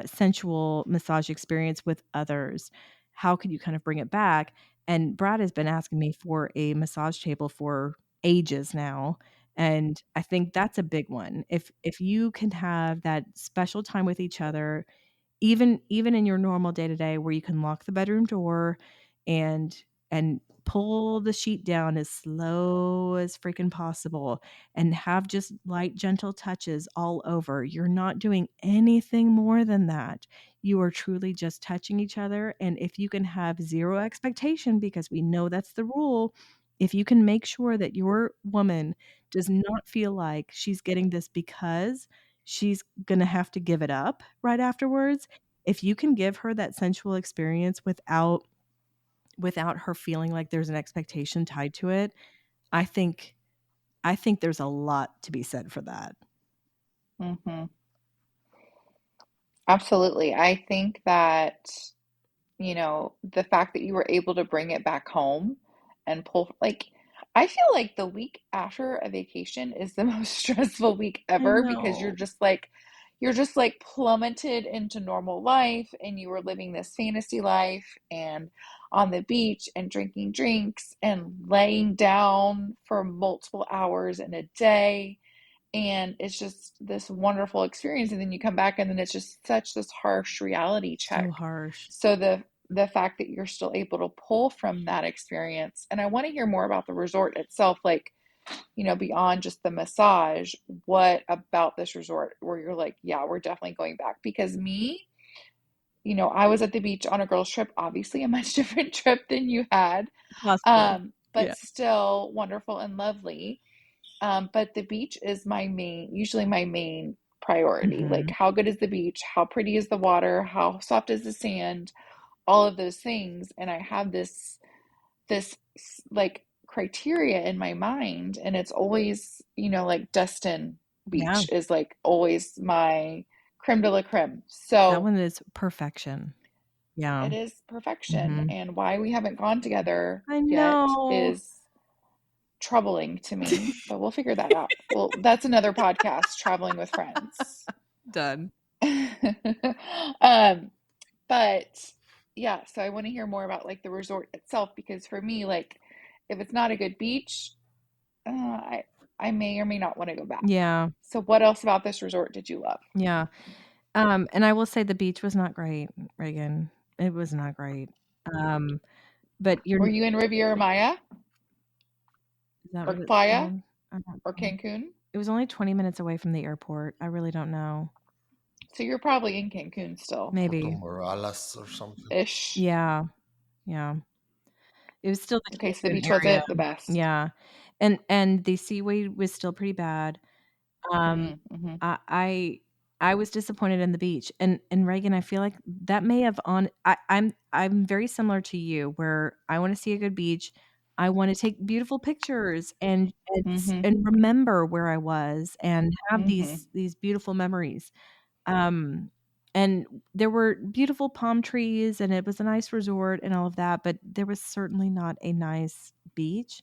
Speaker 1: sensual massage experience with others, how could you kind of bring it back? And Brad has been asking me for a massage table for ages now. And I think that's a big one. If you can have that special time with each other, even in your normal day to day where you can lock the bedroom door and pull the sheet down as slow as freaking possible and have just light gentle touches all over. You're not doing anything more than that. You are truly just touching each other, and if you can have zero expectation because we know that's the rule, if you can make sure that your woman does not feel like she's getting this because she's going to have to give it up right afterwards, if you can give her that sensual experience without her feeling like there's an expectation tied to it, I think I think there's a lot to be said for that.
Speaker 2: Mm-hmm. Absolutely. I think that, the fact that you were able to bring it back home and pull, like, I feel like the week after a vacation is the most stressful week
Speaker 1: I
Speaker 2: ever because
Speaker 1: know.
Speaker 2: you're just like plummeted into normal life and you were living this fantasy life and on the beach and drinking drinks and laying down for multiple hours in a day, and it's just this wonderful experience, and then you come back and then it's just such this harsh reality
Speaker 1: So
Speaker 2: check.
Speaker 1: harsh.
Speaker 2: So the fact that you're still able to pull from that experience, and I want to hear more about the resort itself, like, beyond just the massage, what about this resort where you're like, yeah, we're definitely going back? Because me, I was at the beach on a girls trip, obviously a much different trip than you had,
Speaker 1: Possibly.
Speaker 2: but
Speaker 1: Yeah.
Speaker 2: still wonderful and lovely. But the beach is usually my main priority. Like,
Speaker 1: Mhm.
Speaker 2: how good is the beach? How pretty is the water? How soft is the sand? All of those things. And I have this like criteria in my mind, and it's always, like Destin
Speaker 1: Yeah.
Speaker 2: Beach is like always my creme de la creme.
Speaker 1: That
Speaker 2: So
Speaker 1: one is perfection. Yeah.
Speaker 2: it is perfection.
Speaker 1: Mhm.
Speaker 2: And why we haven't gone together
Speaker 1: I
Speaker 2: yet
Speaker 1: know.
Speaker 2: is troubling to me, but we'll figure that out. Well, that's another podcast, traveling with friends.
Speaker 1: Done.
Speaker 2: um, but yeah, so I want to hear more about like the resort itself because for me, like, if it's not a good beach, I may or may not want to go back.
Speaker 1: Yeah.
Speaker 2: So what else about this resort did you love?
Speaker 1: Yeah. And I will say the beach was not great, Reagan. It was not great. Um, but you're
Speaker 2: Were you in Riviera Maya
Speaker 1: is that
Speaker 2: or
Speaker 1: what it's
Speaker 2: Playa
Speaker 1: called? I don't
Speaker 2: or
Speaker 1: know.
Speaker 2: Cancun?
Speaker 1: It was only 20 minutes away from the airport. I really don't know.
Speaker 2: So you're probably in Cancun still,
Speaker 3: Puerto
Speaker 1: Maybe.
Speaker 3: Morales or something.
Speaker 2: ish.
Speaker 1: Yeah. Yeah. It was still the
Speaker 2: Okay, so the
Speaker 1: Cancun
Speaker 2: beach
Speaker 1: area.
Speaker 2: wasn't the best.
Speaker 1: Yeah. And the seaweed was still pretty bad. Um,
Speaker 2: Mm-hmm.
Speaker 1: I I was disappointed in the beach. And Reagan, I feel like that may have I'm very similar to you where I want to see a good beach. I want to take beautiful pictures
Speaker 2: Mm-hmm.
Speaker 1: and remember where I was and have
Speaker 2: Mm-hmm.
Speaker 1: these beautiful memories. Um, and there were beautiful palm trees and it was a nice resort and all of that, but there was certainly not a nice beach.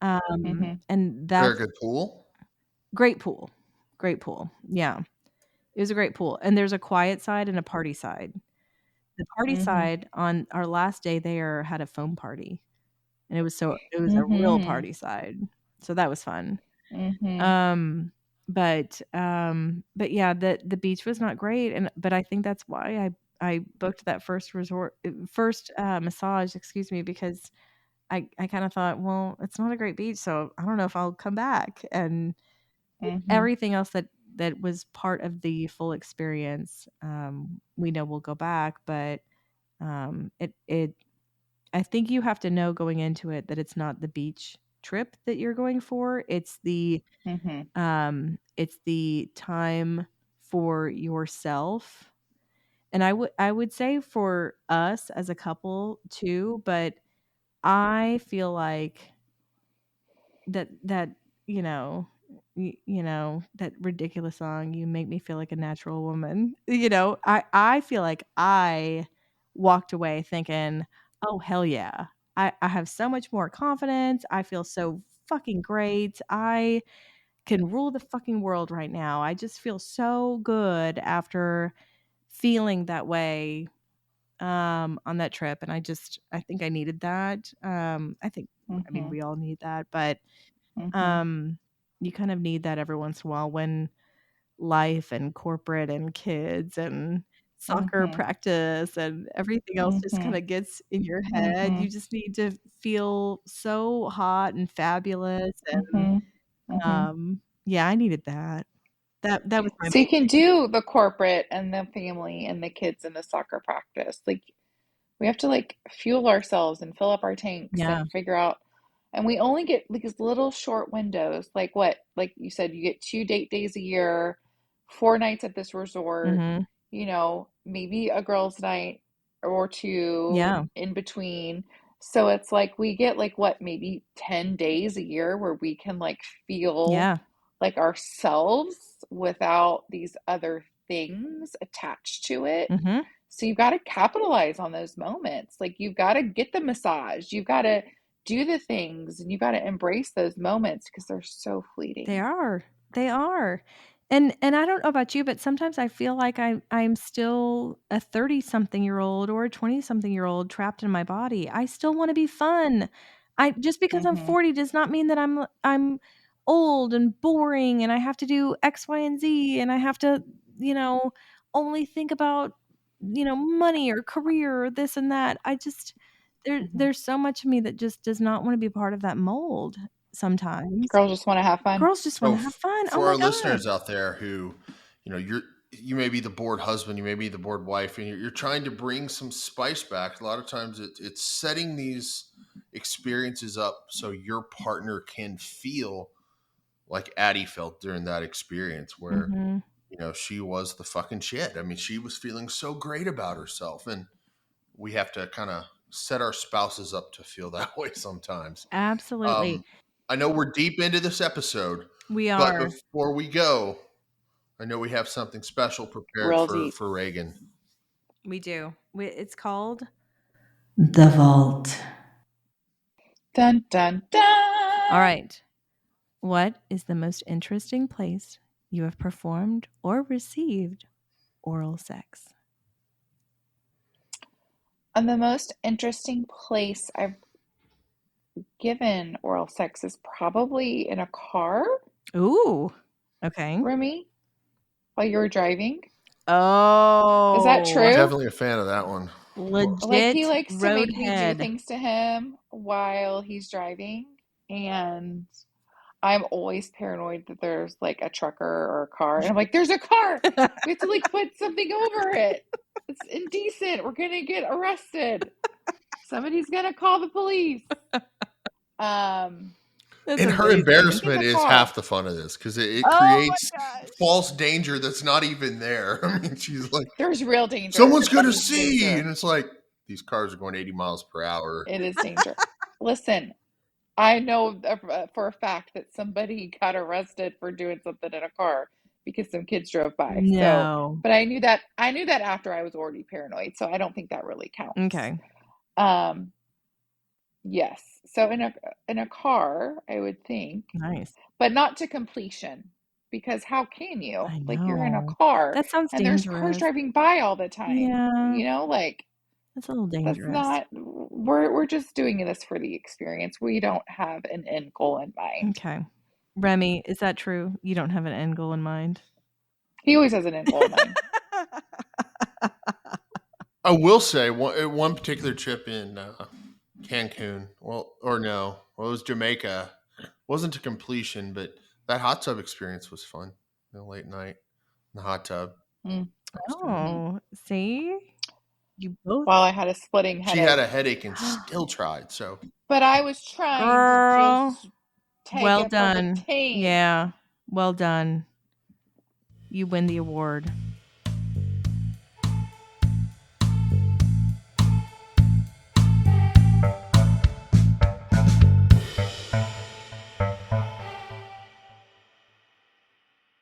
Speaker 2: Mm-hmm.
Speaker 1: And
Speaker 3: Is there a
Speaker 1: that's
Speaker 3: good pool?
Speaker 1: great pool. Great pool. Yeah. It was a great pool. And there's a quiet side and a party side. The party
Speaker 2: Mm-hmm.
Speaker 1: side on our last day there had a foam party. And it was a real
Speaker 2: Mm-hmm.
Speaker 1: party side. So that was fun.
Speaker 2: Mm-hmm.
Speaker 1: Um, but yeah, the beach was not great, but I think that's why I booked that first massage, excuse me, because I kind of thought, well, it's not a great beach, so I don't know if I'll come back. And
Speaker 2: Mm-hmm.
Speaker 1: everything else that was part of the full experience, we know we'll go back, but it I think you have to know going into it that it's not the beach trip that you're going for.
Speaker 2: Mm-hmm.
Speaker 1: It's the time for yourself. And I would say for us as a couple too, but I feel like that that ridiculous song, "You Make Me Feel Like a Natural Woman." I feel like I walked away thinking, "Oh, hell yeah. I have so much more confidence. I feel so fucking great. I can rule the fucking world right now. I just feel so good after feeling that way on that trip." And I think I needed that. I mean
Speaker 2: Mm-hmm.
Speaker 1: we all need that, but
Speaker 2: Mm-hmm.
Speaker 1: um you kind of need that every once in a while when life and corporate and kids and soccer
Speaker 2: Mm-hmm.
Speaker 1: practice and everything else just
Speaker 2: Mm-hmm.
Speaker 1: kind of gets in your head.
Speaker 2: Mm-hmm.
Speaker 1: You just need to feel so hot and fabulous and
Speaker 2: Mm-hmm. Mm-hmm.
Speaker 1: yeah, I needed that. That was my
Speaker 2: So you can do the corporate and the family and the kids and the soccer practice. Like we have to like fuel ourselves and fill up our tanks
Speaker 1: yeah.
Speaker 2: and figure out. And we only get these little short windows. Like what? Like you said, you get 2 date days a year, 4 nights at this resort,
Speaker 1: Mhm.
Speaker 2: maybe a girls' night or two
Speaker 1: Yeah.
Speaker 2: in between. So it's like we get like what, maybe 10 days a year where we can like feel
Speaker 1: Yeah.
Speaker 2: like ourselves without these other things attached to it.
Speaker 1: Mhm.
Speaker 2: So you've got to capitalize on those moments. Like you've got to get the massage, you've got to do the things, and you've got to embrace those moments because they're so
Speaker 1: They
Speaker 2: fleeting.
Speaker 1: are. They are. And I don't know about you, but sometimes I feel like I'm still a 30-something-year-old or a 20-something-year-old trapped in my body. I still wanna be fun. I just because I'm
Speaker 2: Mm-hmm.
Speaker 1: 40 does not mean that I'm old and boring and I have to do X, Y, and Z and I have to, you know, only think about, money or career or this and that.
Speaker 2: Mm-hmm.
Speaker 1: There's so much of me that just does not wanna be part of that mold sometimes.
Speaker 2: Girls just want to have fun.
Speaker 1: Girls just
Speaker 3: So
Speaker 1: wanna have fun. Oh
Speaker 3: for
Speaker 1: my
Speaker 3: our
Speaker 1: god.
Speaker 3: listeners out there who, you may be the bored husband, you may be the bored wife, and you're trying to bring some spice back. A lot of times it's setting these experiences up so your partner can feel like Addie felt during that experience where,
Speaker 1: Mhm.
Speaker 3: she was the fucking shit. I mean, she was feeling so great about herself. And we have to kind of set our spouses up to feel that way sometimes.
Speaker 1: Absolutely.
Speaker 3: Um, I know we're deep into this episode,
Speaker 1: We
Speaker 3: but
Speaker 1: are.
Speaker 3: before we go, I know we have something special prepared
Speaker 2: Real
Speaker 3: for
Speaker 2: deep.
Speaker 3: for Reagan.
Speaker 1: We do. It's called The Vault.
Speaker 2: Dun dun
Speaker 1: All
Speaker 2: dun.
Speaker 1: right. What is the most interesting place you have performed or received oral sex?
Speaker 2: And the most interesting place I've given oral sex is probably in a car,
Speaker 1: Ooh. Okay.
Speaker 2: Remy, while you were driving. Is that
Speaker 1: Oh,
Speaker 2: true?
Speaker 3: Definitely a fan of that one.
Speaker 2: Like he
Speaker 1: legit
Speaker 2: likes to make me do
Speaker 1: roadhead.
Speaker 2: things to him while he's driving, and I'm always paranoid that there's like a trucker or a car, and I'm like, "There's a car! We have to like put something over it. It's indecent. We're gonna get arrested. Somebody's gonna call the police." Um,
Speaker 1: That's
Speaker 3: And her
Speaker 1: amazing.
Speaker 3: embarrassment
Speaker 2: In the
Speaker 3: is
Speaker 2: car.
Speaker 3: half the fun of this because it
Speaker 1: Oh my
Speaker 3: creates
Speaker 1: gosh.
Speaker 3: false danger that's not even there. I mean, she's like,
Speaker 2: There's real danger.
Speaker 3: someone's going to
Speaker 2: There's
Speaker 3: see.
Speaker 2: danger.
Speaker 3: And it's like, these cars are going 80 miles per hour.
Speaker 2: It is danger. Listen, I know for a fact that somebody got arrested for doing something in a car because some kids drove by. So,
Speaker 1: No.
Speaker 2: but I knew that after I was already paranoid. So I don't think that really counts.
Speaker 1: Okay.
Speaker 2: Yes. So in a car, I would think,
Speaker 1: Nice.
Speaker 2: but not to completion, because how can you?
Speaker 1: I
Speaker 2: Like you're in a
Speaker 1: know.
Speaker 2: car
Speaker 1: That sounds
Speaker 2: and there's cars
Speaker 1: dangerous.
Speaker 2: driving by all the time.
Speaker 1: Yeah.
Speaker 2: You know, like
Speaker 1: That's a little
Speaker 2: that's
Speaker 1: dangerous.
Speaker 2: not. We're just doing this for the experience. We don't have an end goal in mind.
Speaker 1: Okay. Remy, is that true? You don't have an end goal in mind?
Speaker 2: He always has an end goal in mind.
Speaker 3: I will say one particular trip in Cancun, it was Jamaica. Wasn't to completion, but that hot tub experience was fun. Late night in the hot tub.
Speaker 2: Mm.
Speaker 1: Oh, see? You both.
Speaker 2: While I had a splitting
Speaker 3: She had
Speaker 2: headache,
Speaker 3: a headache and still tried. So
Speaker 2: but I was trying
Speaker 1: Girl.
Speaker 2: to just take
Speaker 1: Well
Speaker 2: it for the
Speaker 1: done.
Speaker 2: team.
Speaker 1: Yeah. Well done. You win the award.